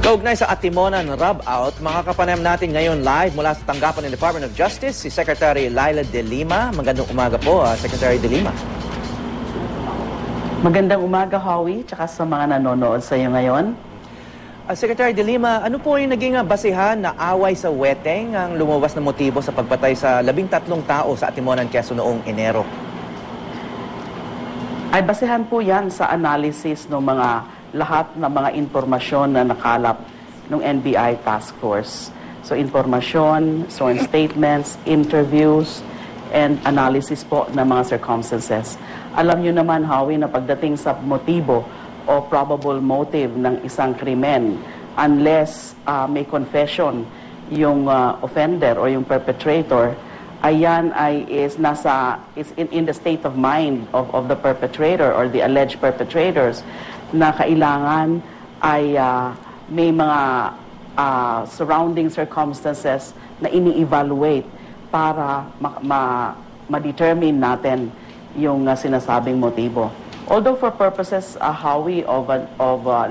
Kaugnay sa Atimonan Rub-Out, makakapanayam natin ngayon live mula sa tanggapan ng Department of Justice, si Secretary Laila De Lima. Magandang umaga po, Secretary De Lima. Magandang umaga, Howie, tsaka sa mga nanonood sa iyo ngayon. Secretary De Lima, ano po yung naging basihan na away sa Weteng ang lumabas na motibo sa pagpatay sa 13 tao sa Atimonan, Quezon noong Enero? Ay basehan po yan sa analysis ng lahat ng mga impormasyon na nakalap ng NBI Task Force. So impormasyon, sworn statements, interviews, and analysis po ng mga circumstances. Alam nyo naman, Howie, na pagdating sa motibo o probable motive ng isang krimen, unless may confession yung offender or yung perpetrator, ayan is in the state of mind of the perpetrator or the alleged perpetrators na kailangan ay may mga surrounding circumstances na ini-evaluate para ma-determine natin yung sinasabing motibo. Although for purposes, Howie, of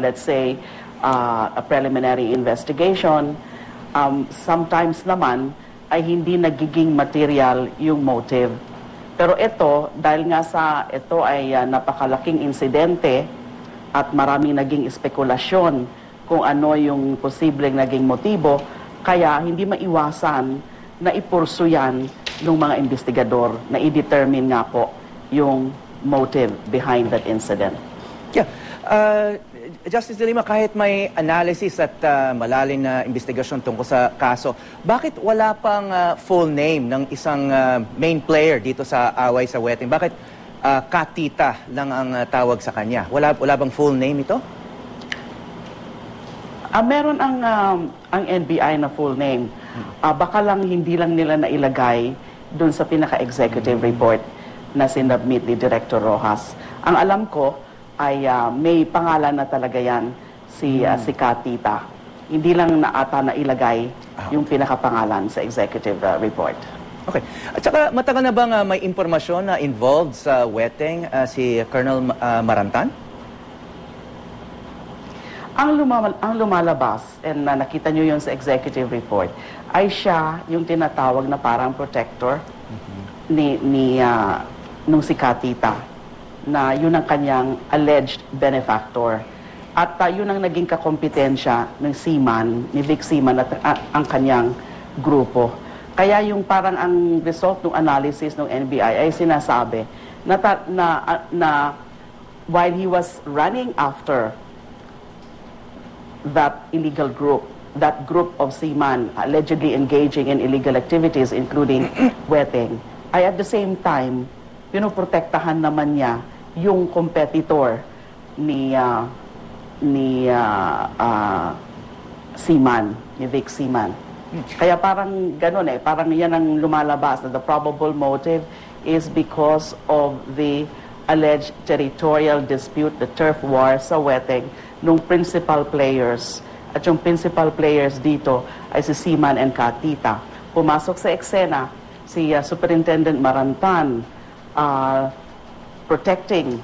let's say, a preliminary investigation, sometimes naman ay hindi nagiging material yung motive. Pero ito, dahil nga ito ay napakalaking insidente at maraming naging espekulasyon kung ano yung posibleng naging motibo, kaya hindi maiwasan na ipursu yan ng mga investigador na i-determine nga po yung motive behind that incident. Yeah. Justice De Lima, kahit may analysis at malalim na investigasyon tungkol sa kaso, bakit wala pang full name ng isang main player dito sa away sa Weteng? Bakit Katita lang ang tawag sa kanya? Wala bang full name ito? Meron ang NBI na full name. Baka lang hindi lang nila nailagay dun sa pinaka-executive report na sinubmit ni Director Rojas. Ang alam ko ay may pangalan na talaga yan, si Katita. Hindi lang nailagay yung pinakapangalan sa executive report. Okay. At saka matagal na bang may impormasyon na involved sa Weteng si Colonel Marantan? Ang lumalabas, and nakita nyo yun sa executive report, ay siya yung tinatawag na parang protector nung si Katita, na yun ang kanyang alleged benefactor. At yun ang naging kakompetensya ng Seaman, ni Vic Seaman at ang kanyang grupo. Kaya yung parang ang result ng analysis ng NBI ay sinasabi na while he was running after that illegal group, that group of seamen allegedly engaging in illegal activities including wetting, ay at the same time, pinoprotektahan naman niya yung competitor ni Seaman, ni Vic Seaman. Kaya parang ganun parang yan ang lumalabas na the probable motive is because of the alleged territorial dispute, the turf war sa Weteng, nung principal players. At yung principal players dito ay si Seaman and Katita. Pumasok sa eksena si Superintendent Marantan protecting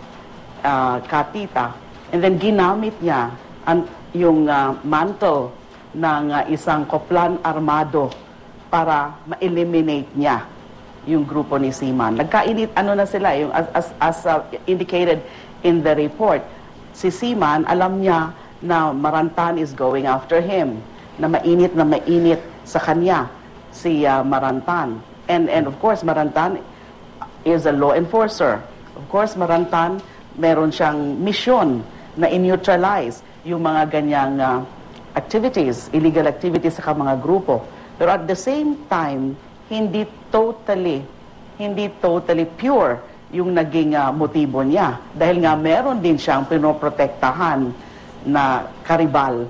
Katita, and then ginamit niya yung mantle ng isang koplan armado para ma-eliminate niya yung grupo ni Seaman. Nagkainit, na sila, yung as indicated in the report, si Seaman, alam niya na Marantan is going after him, na mainit sa kanya si Marantan. And of course, Marantan is a law enforcer. Of course, Marantan, meron siyang mission na in-neutralize yung mga ganyang activities, illegal activities sa mga grupo. Pero at the same time, hindi totally pure yung naging motibo niya. Dahil nga meron din siyang pinoprotektahan na karibal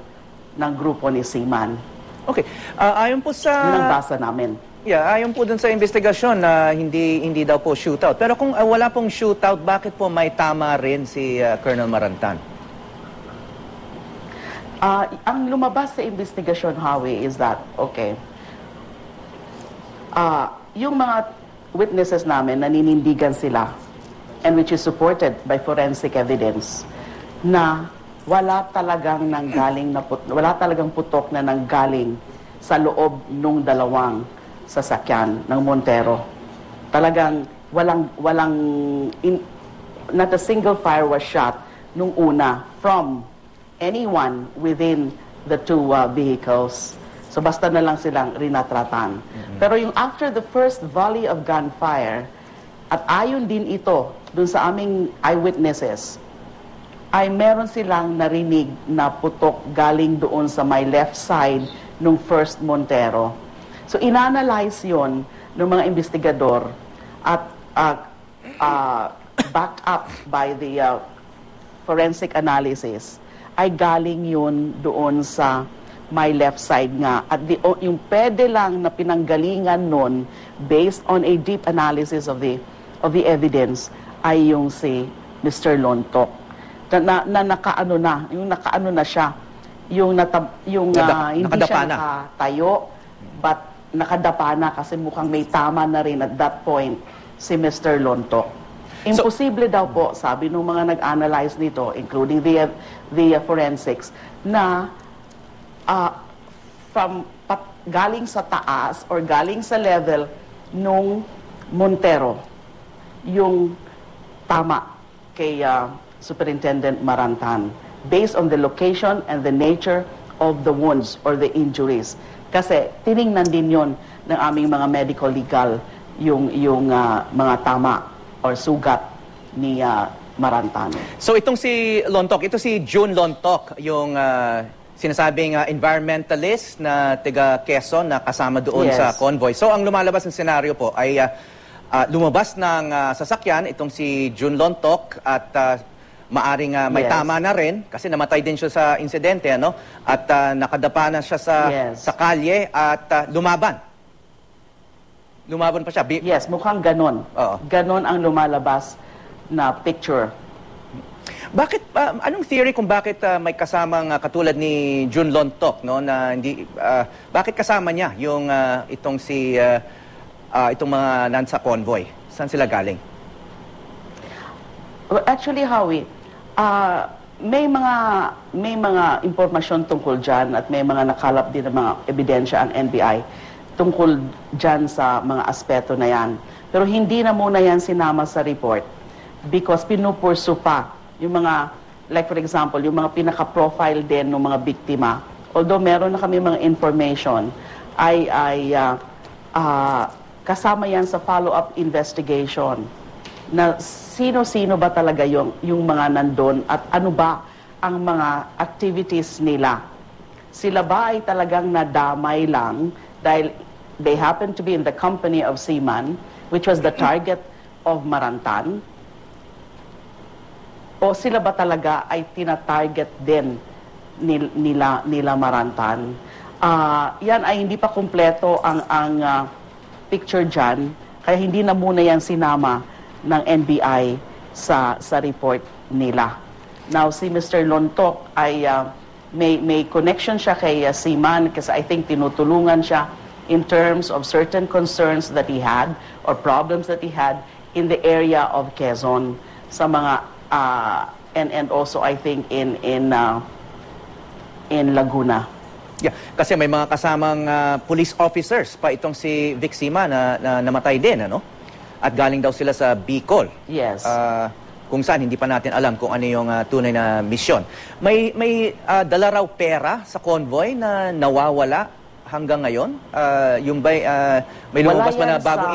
ng grupo ni Seaman. Okay. Ayon po sa... Yun ang basa namin. Yeah, ayon po dun sa investigasyon na hindi daw po shootout. Pero kung wala pong shootout, bakit po may tama rin si Colonel Marantan? Ang lumabas sa investigasyon, Howie, is that, okay, yung mga witnesses namin, naninindigan sila, and which is supported by forensic evidence, na wala talagang wala talagang putok na nanggaling sa loob nung dalawang sasakyan ng Montero. Talagang not a single fire was shot nung una from anyone within the two vehicles. So basta na lang silang rinatratan. Pero yung after the first volley of gunfire, at ayon din ito dun sa aming eyewitnesses, ay meron silang narinig na putok galing doon sa my left side nung first Montero. So inanalyze yon ng mga investigador at backed up by the forensic analysis, ay galing yun doon sa my left side nga. At yung pwede lang na pinanggalingan nun, based on a deep analysis of the evidence, ay yung si Mr. Lontok. Nakaano na siya. Hindi siya nakatayo, but nakadapa na kasi mukhang may tama na rin at that point si Mr. Lontok. Imposible daw po, sabi ng mga nag-analyze nito, including the forensics, na galing sa taas or galing sa level nung Montero, yung tama kay Superintendent Marantan, based on the location and the nature of the wounds or the injuries. Kasi tiningnan din yon ng aming mga medical legal yung mga tama or sugat ni Marantan. So itong si Lontok, ito si June Lontok, yung sinasabing environmentalist na taga Quezon na kasama doon sa convoy. So ang lumalabas ng senaryo po ay lumabas ng sasakyan itong si June Lontok at maaring may tama na rin kasi namatay din siya sa insidente, ano? At nakadapa na siya sa kalye at lumaban. Lumaban pa siya. Yes, mukhang ganon. Ganon ang lumalabas na picture. Bakit anong theory kung bakit may kasamang katulad ni June Lontok, no, na hindi bakit kasama niya yung itong mga nasa convoy? Saan sila galing? Well, actually, Howie, may mga impormasyon tungkol diyan at may mga nakalap din ng mga ebidensya ang NBI tungkol diyan sa mga aspeto na yan. Pero hindi na muna yan sinama sa report because pinupursu pa yung mga, like for example, yung mga pinaka-profile din ng mga biktima. Although meron na kami mga information, kasama yan sa follow-up investigation na sino-sino ba talaga yung mga nandun at ano ba ang mga activities nila. Sila ba ay talagang nadamay lang dahil they happen to be in the company of Seaman, which was the target of Marantan? O sila ba talaga ay tina-target din nila Marantan? Yan ay hindi pa kumpleto ang picture dyan, kaya hindi na muna yan sinama ng NBI sa report nila. Now, si Mr. Lontok ay may connection siya kay Seaman kasi I think tinutulungan siya in terms of certain concerns that he had or problems that he had in the area of Quezon sa mga and also I think in Laguna. Yeah, kasi may mga kasamang police officers pa itong si Vic Sima na namatay din, ano? At galing daw sila sa Bicol. Yes. Kung saan hindi pa natin alam kung ano yung tunay na misyon. May dala raw pera sa convoy na nawawala hanggang ngayon. Yung may lumabas ba na bagong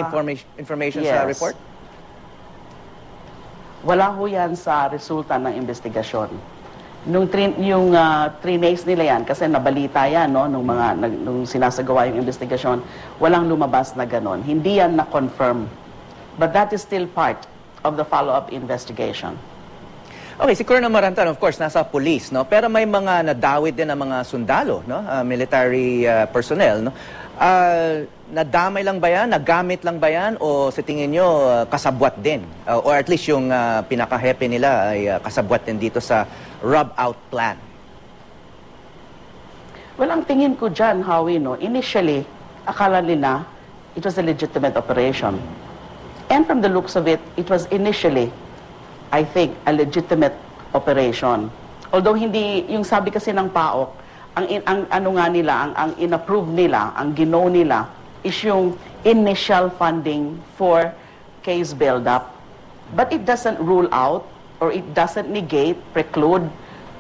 information sa report? Wala ho yan sa resulta ng investigasyon. Nung trinace nila yan, kasi nabalita yan, no, nung sinasagawa yung investigasyon, walang lumabas na ganon. Hindi yan na-confirm. But that is still part of the follow-up investigation. Okay, si Colonel Marantan, of course, nasa police, no? Pero may mga nadawit din ng mga sundalo, no? Military personnel, no? Nadamay lang ba yan? Nagamit lang ba yan? O sa tingin nyo, kasabwat din? Or at least yung pinaka-hepe nila ay kasabwat din dito sa rub-out plan? Well, ang tingin ko dyan, Howie, no? Initially, akala nila it was a legitimate operation. And from the looks of it, it was initially, I think, a legitimate operation. Although hindi, yung sabi kasi ng PAOK, ang ano nga nila, ang inapprove nila, ang gino nila, is yung initial funding for case build-up. But it doesn't rule out, or it doesn't negate, preclude,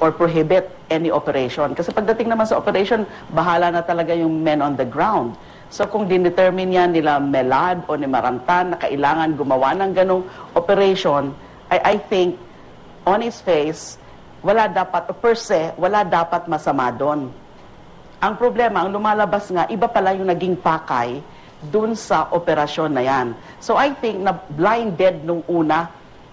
or prohibit any operation. Kasi pagdating naman sa operation, bahala na talaga yung men on the ground. So kung dinetermine yan nila Melad o ni Marantan na kailangan gumawa ng ganong operation, I think, on its face, wala dapat, o per se, wala dapat masama doon. Ang problema, ang lumalabas nga, iba pala yung naging pakay dun sa operasyon na yan. So I think na blinded nung una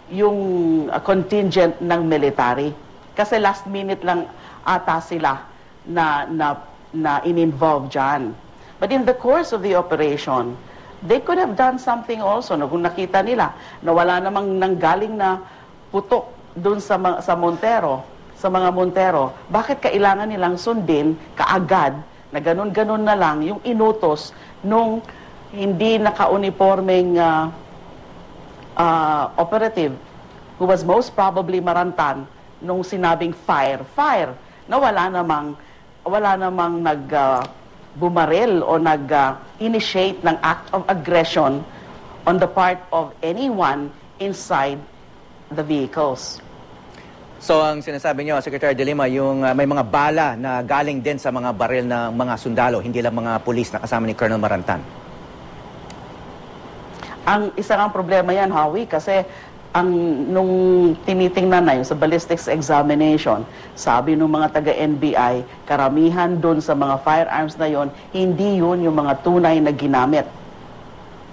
yung contingent ng military. Kasi last minute lang ata sila na in-involve dyan. But in the course of the operation, they could have done something also. No? Kung nakita nila na wala namang nanggaling na putok dun sa Montero, sa mga Montero, bakit kailangan nilang sundin kaagad na ganun-ganun na lang yung inutos nung hindi naka-uniformeng operative who was most probably Marantan nung sinabing fire, na wala namang bumaril o nag-initiate ng act of aggression on the part of anyone inside the vehicles. So ang sinasabi niyo, Secretary De Lima, yung may mga bala na galing din sa mga baril ng mga sundalo, hindi lang mga pulis na kasama ni Colonel Marantan. Ang isa ng problema yan, Howie, kasi nung tinitingnan na yun sa ballistics examination, sabi ng mga taga-NBI, karamihan dun sa mga firearms na yon, hindi yun yung mga tunay na ginamit.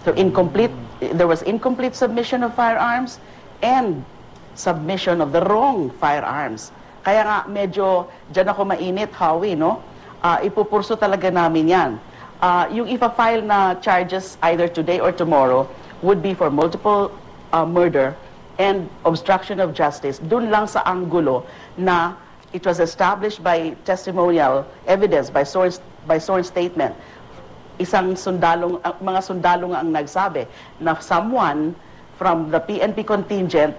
So there was incomplete submission of firearms and submission of the wrong firearms. Kaya nga medyo dyan ako mainit, Howie, no? Ipupurso talaga namin yan. Yung ipa-file na charges either today or tomorrow would be for multiple murder and obstruction of justice, dun lang sa anggulo na it was established by testimonial evidence, by sworn statement. Mga sundalong ang nagsabi na someone from the PNP contingent,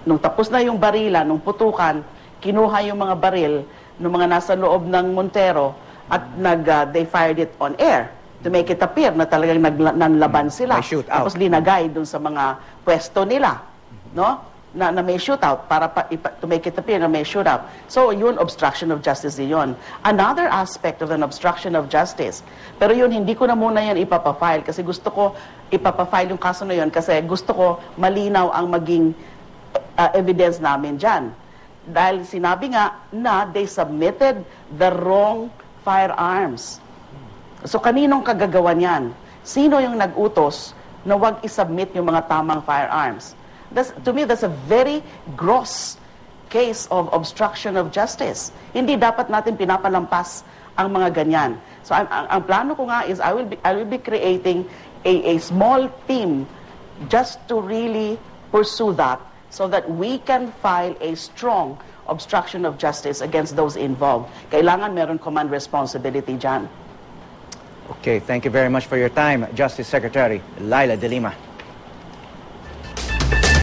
nung tapos na yung barila, nung putukan, kinuha yung mga baril ng mga nasa loob ng Montero at they fired it on air to make it appear na talagang nanlaban sila. Tapos linagay dun sa mga pwesto nila, no? Na may shootout para to make it appear na may shootout. So yun, obstruction of justice yun. Another aspect of an obstruction of justice. Pero yun, hindi ko na muna yan ipapafile kasi gusto ko ipapafile yung kaso na yun kasi gusto ko malinaw ang maging evidence namin dyan. Dahil sinabi nga na they submitted the wrong firearms. So kaninong kagagawan yan? Sino yung nag-utos na wag isubmit yung mga tamang firearms? To me, that's a very gross case of obstruction of justice. Hindi dapat natin pinapalampas ang mga ganyan. So ang plano ko nga is I will be creating a small team just to really pursue that so that we can file a strong obstruction of justice against those involved. Kailangan meron command responsibility dyan. Okay, thank you very much for your time, Justice Secretary Laila De Lima.